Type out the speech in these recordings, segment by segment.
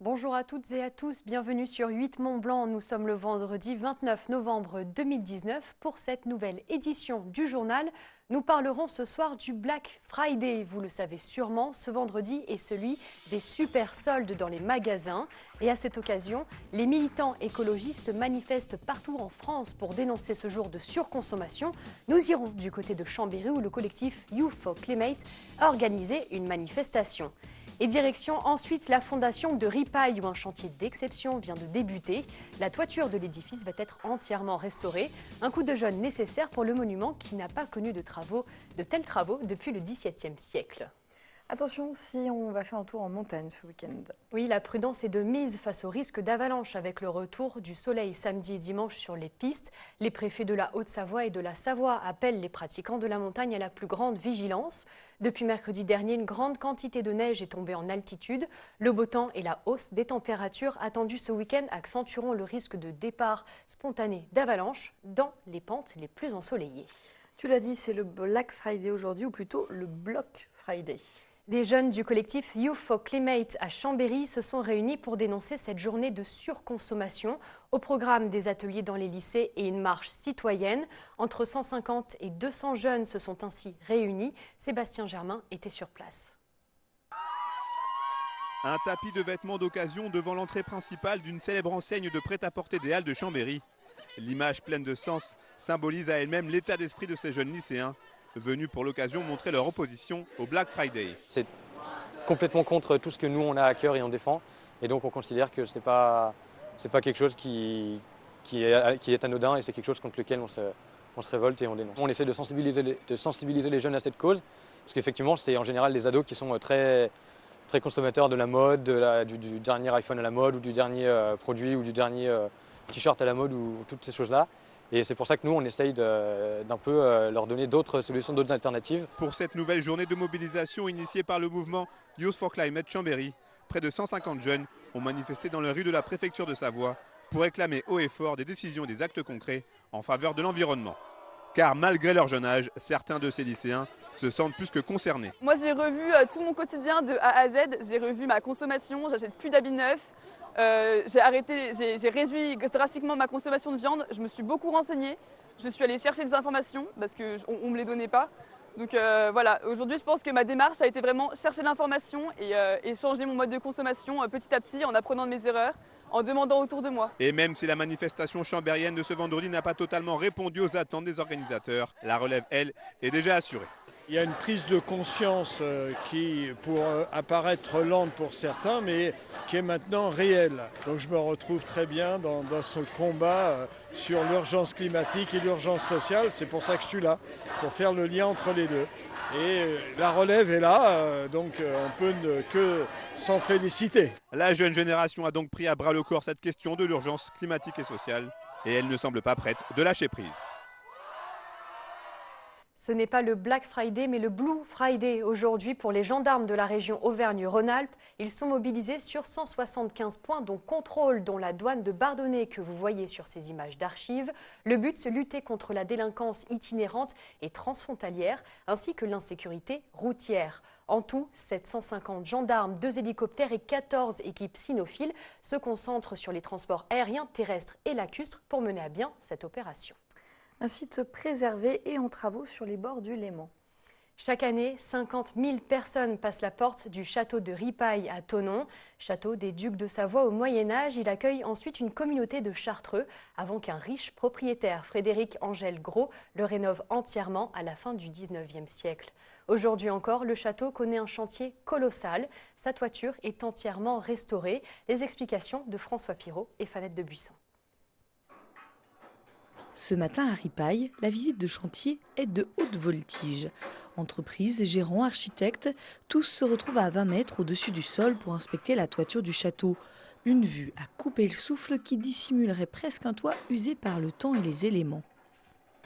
Bonjour à toutes et à tous, bienvenue sur 8 Mont Blanc. Nous sommes le vendredi 29 novembre 2019. Pour cette nouvelle édition du journal, nous parlerons ce soir du Black Friday. Vous le savez sûrement, ce vendredi est celui des super soldes dans les magasins. Et à cette occasion, les militants écologistes manifestent partout en France pour dénoncer ce jour de surconsommation. Nous irons du côté de Chambéry où le collectif Youth for Climate a organisé une manifestation. Et direction ensuite la fondation de Ripaille où un chantier d'exception vient de débuter. La toiture de l'édifice va être entièrement restaurée. Un coup de jeune nécessaire pour le monument qui n'a pas connu de tels travaux depuis le XVIIe siècle. Attention si on va faire un tour en montagne ce week-end. Oui, la prudence est de mise face au risque d'avalanche avec le retour du soleil samedi et dimanche sur les pistes. Les préfets de la Haute-Savoie et de la Savoie appellent les pratiquants de la montagne à la plus grande vigilance. Depuis mercredi dernier, une grande quantité de neige est tombée en altitude. Le beau temps et la hausse des températures attendues ce week-end accentueront le risque de départ spontané d'avalanche dans les pentes les plus ensoleillées. Tu l'as dit, c'est le Black Friday aujourd'hui, ou plutôt le Block Friday. Des jeunes du collectif Youth for Climate à Chambéry se sont réunis pour dénoncer cette journée de surconsommation. Au programme des ateliers dans les lycées et une marche citoyenne. Entre 150 et 200 jeunes se sont ainsi réunis. Sébastien Germain était sur place. Un tapis de vêtements d'occasion devant l'entrée principale d'une célèbre enseigne de prêt-à-porter des Halles de Chambéry. L'image pleine de sens symbolise à elle-même l'état d'esprit de ces jeunes lycéens, venus pour l'occasion montrer leur opposition au Black Friday. C'est complètement contre tout ce que nous on a à cœur et on défend. Et donc on considère que c'est pas quelque chose qui est anodin et c'est quelque chose contre lequel on se révolte et on dénonce. On essaie de sensibiliser les jeunes à cette cause, parce qu'effectivement c'est en général les ados qui sont très consommateurs de la mode, du dernier iPhone à la mode ou du dernier produit ou du dernier t-shirt à la mode ou toutes ces choses-là. Et c'est pour ça que nous, on essaye d'un peu leur donner d'autres solutions, d'autres alternatives. Pour cette nouvelle journée de mobilisation initiée par le mouvement Youth for Climate Chambéry, près de 150 jeunes ont manifesté dans les rues de la préfecture de Savoie pour réclamer haut et fort des décisions et des actes concrets en faveur de l'environnement. Car malgré leur jeune âge, certains de ces lycéens se sentent plus que concernés. Moi, j'ai revu tout mon quotidien de A à Z. J'ai revu ma consommation, j'achète plus d'habits neufs. J'ai réduit drastiquement ma consommation de viande. Je me suis beaucoup renseignée. Je suis allée chercher des informations parce qu'on ne me les donnait pas. Donc voilà, aujourd'hui je pense que ma démarche a été vraiment chercher l'information et changer mon mode de consommation petit à petit en apprenant de mes erreurs, en demandant autour de moi. Et même si la manifestation chambérienne de ce vendredi n'a pas totalement répondu aux attentes des organisateurs, la relève, elle, est déjà assurée. Il y a une prise de conscience qui, pour apparaître lente pour certains, mais qui est maintenant réelle. Donc je me retrouve très bien dans ce combat sur l'urgence climatique et l'urgence sociale. C'est pour ça que je suis là, pour faire le lien entre les deux. Et la relève est là, donc on peut que s'en féliciter. La jeune génération a donc pris à bras le corps cette question de l'urgence climatique et sociale. Et elle ne semble pas prête de lâcher prise. Ce n'est pas le Black Friday, mais le Blue Friday. Aujourd'hui, pour les gendarmes de la région Auvergne-Rhône-Alpes, ils sont mobilisés sur 175 points, dont contrôle, dont la douane de Bardonnay que vous voyez sur ces images d'archives. Le but, c'est lutter contre la délinquance itinérante et transfrontalière, ainsi que l'insécurité routière. En tout, 750 gendarmes, 2 hélicoptères et 14 équipes cynophiles se concentrent sur les transports aériens, terrestres et lacustres pour mener à bien cette opération. Un site préservé et en travaux sur les bords du Léman. Chaque année, 50 000 personnes passent la porte du château de Ripaille à Thonon. Château des ducs de Savoie au Moyen-Âge, il accueille ensuite une communauté de Chartreux avant qu'un riche propriétaire, Frédéric Angèle Gros, le rénove entièrement à la fin du XIXe siècle. Aujourd'hui encore, le château connaît un chantier colossal. Sa toiture est entièrement restaurée. Les explications de François Pirot et Fanette de Buisson. Ce matin à Ripaille, la visite de chantier est de haute voltige. Entreprises, gérants, architectes, tous se retrouvent à 20 mètres au-dessus du sol pour inspecter la toiture du château. Une vue à couper le souffle qui dissimulerait presque un toit usé par le temps et les éléments.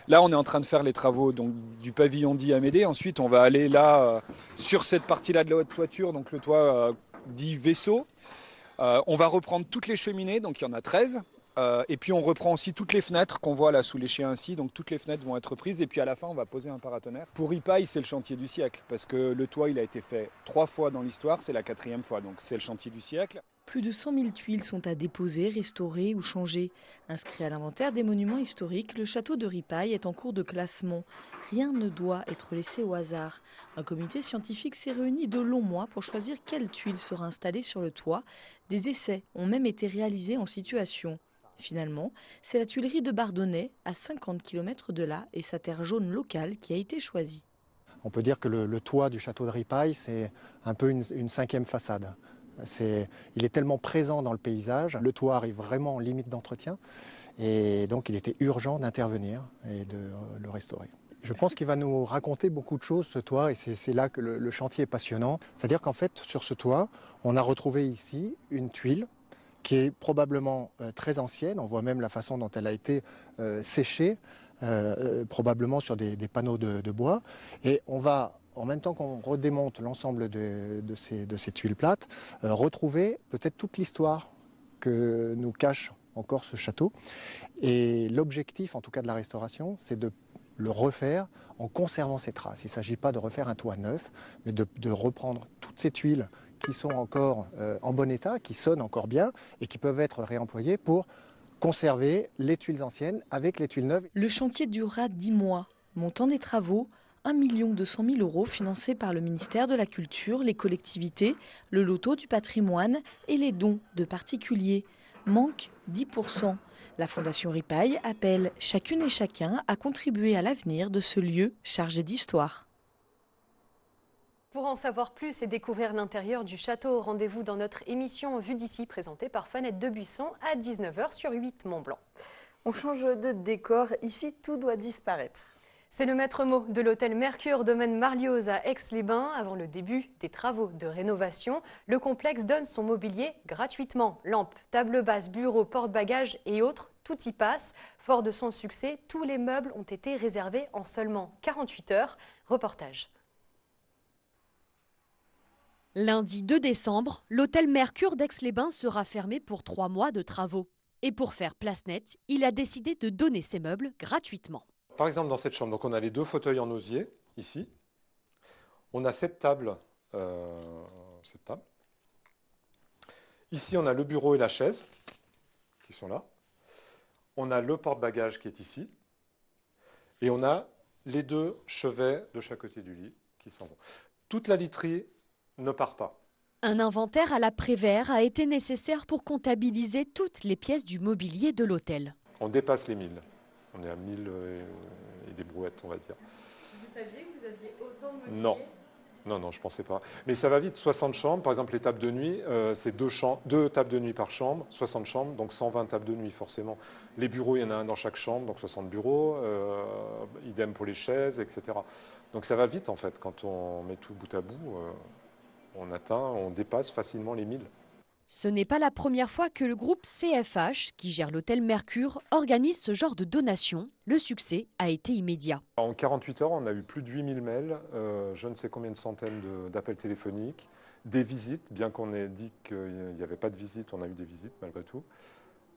Là, on est en train de faire les travaux donc, du pavillon dit Amédée. Ensuite, on va aller là, sur cette partie-là de la haute toiture, donc le toit dit vaisseau. On va reprendre toutes les cheminées, donc il y en a 13. Et puis on reprend aussi toutes les fenêtres qu'on voit là sous l'échelle ainsi, donc toutes les fenêtres vont être prises et puis à la fin on va poser un paratonnerre. Pour Ripaille, c'est le chantier du siècle parce que le toit il a été fait 3 fois dans l'histoire, c'est la 4e fois, donc c'est le chantier du siècle. Plus de 100 000 tuiles sont à déposer, restaurer ou changer. Inscrit à l'inventaire des monuments historiques, le château de Ripaille est en cours de classement. Rien ne doit être laissé au hasard. Un comité scientifique s'est réuni de longs mois pour choisir quelle tuile sera installée sur le toit. Des essais ont même été réalisés en situation. Finalement, c'est la tuilerie de Bardonnay, à 50 km de là, et sa terre jaune locale qui a été choisie. On peut dire que le toit du château de Ripaille, c'est un peu une 5e façade. Il est tellement présent dans le paysage, le toit arrive vraiment en limite d'entretien et donc il était urgent d'intervenir et de le restaurer. Je pense qu'il va nous raconter beaucoup de choses ce toit et c'est là que le chantier est passionnant. C'est-à-dire qu'en fait sur ce toit, on a retrouvé ici une tuile qui est probablement très ancienne, on voit même la façon dont elle a été séchée, probablement sur des panneaux de bois et on va, en même temps qu'on redémonte l'ensemble de ces tuiles plates, retrouver peut-être toute l'histoire que nous cache encore ce château. Et l'objectif, en tout cas de la restauration, c'est de le refaire en conservant ses traces. Il ne s'agit pas de refaire un toit neuf, mais de reprendre toutes ces tuiles qui sont encore en bon état, qui sonnent encore bien et qui peuvent être réemployées pour conserver les tuiles anciennes avec les tuiles neuves. Le chantier durera 10 mois. Montant des travaux, 1 200 000 € financés par le ministère de la Culture, les collectivités, le loto du patrimoine et les dons de particuliers. Manque 10%. La Fondation Ripaille appelle chacune et chacun à contribuer à l'avenir de ce lieu chargé d'histoire. Pour en savoir plus et découvrir l'intérieur du château, rendez-vous dans notre émission Vue d'ici présentée par Fanette Debuisson à 19h sur 8 Mont-Blanc. On change de décor, ici tout doit disparaître. C'est le maître mot de l'hôtel Mercure Domaine Marlioz à Aix-les-Bains. Avant le début des travaux de rénovation, le complexe donne son mobilier gratuitement. Lampes, tables basses, bureaux, porte-bagages et autres, tout y passe. Fort de son succès, tous les meubles ont été réservés en seulement 48 heures. Reportage. Lundi 2 décembre, l'hôtel Mercure d'Aix-les-Bains sera fermé pour 3 mois de travaux. Et pour faire place nette, il a décidé de donner ses meubles gratuitement. Par exemple, dans cette chambre, donc on a les 2 fauteuils en osier, ici. On a cette table. Ici, on a le bureau et la chaise, qui sont là. On a le porte-bagages qui est ici. Et on a les 2 chevets de chaque côté du lit qui s'en vont. Toute la literie ne part pas. Un inventaire à la Prévert a été nécessaire pour comptabiliser toutes les pièces du mobilier de l'hôtel. On dépasse les 1000. On est à 1000 et des brouettes, on va dire. Vous saviez que vous aviez autant de mobilier ? Non, je ne pensais pas. Mais ça va vite, 60 chambres, par exemple les tables de nuit, c'est 2 tables de nuit par chambre, 60 chambres, donc 120 tables de nuit forcément. Les bureaux, il y en a un dans chaque chambre, donc 60 bureaux, idem pour les chaises, etc. Donc ça va vite en fait, quand on met tout bout à bout, on dépasse facilement les 1000. Ce n'est pas la première fois que le groupe CFH, qui gère l'hôtel Mercure, organise ce genre de donation. Le succès a été immédiat. En 48 heures, on a eu plus de 8000 mails, je ne sais combien de centaines d'appels téléphoniques, des visites, bien qu'on ait dit qu'il n'y avait pas de visites, on a eu des visites malgré tout.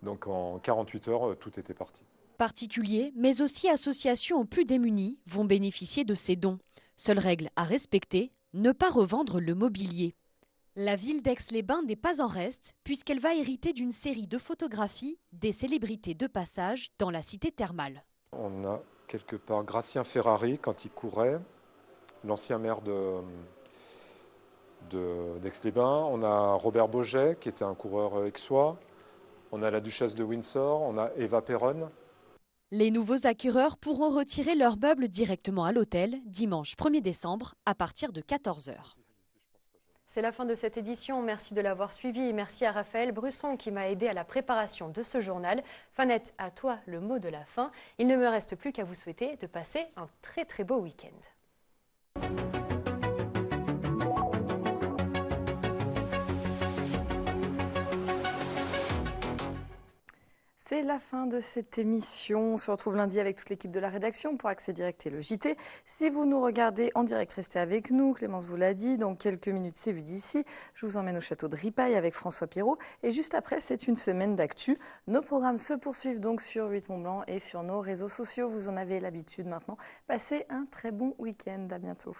Donc en 48 heures, tout était parti. Particuliers, mais aussi associations aux plus démunis, vont bénéficier de ces dons. Seule règle à respecter, ne pas revendre le mobilier. La ville d'Aix-les-Bains n'est pas en reste, puisqu'elle va hériter d'une série de photographies des célébrités de passage dans la cité thermale. On a quelque part Gracien Ferrari quand il courait, l'ancien maire d'Aix-les-Bains. On a Robert Boget qui était un coureur aixois. On a la duchesse de Windsor, on a Eva Perron. Les nouveaux acquéreurs pourront retirer leurs meubles directement à l'hôtel dimanche 1er décembre à partir de 14h. C'est la fin de cette édition. Merci de l'avoir suivi et merci à Raphaël Brusson qui m'a aidé à la préparation de ce journal. Fanette, à toi le mot de la fin. Il ne me reste plus qu'à vous souhaiter de passer un très très beau week-end. C'est C'est la fin de cette émission. On se retrouve lundi avec toute l'équipe de la rédaction pour Accès Direct et le JT. Si vous nous regardez en direct, restez avec nous. Clémence vous l'a dit, dans quelques minutes, c'est vu d'ici. Je vous emmène au château de Ripaille avec François Pirot. Et juste après, c'est une semaine d'actu. Nos programmes se poursuivent donc sur 8 Mont Blanc et sur nos réseaux sociaux. Vous en avez l'habitude maintenant. Passez un très bon week-end. À bientôt.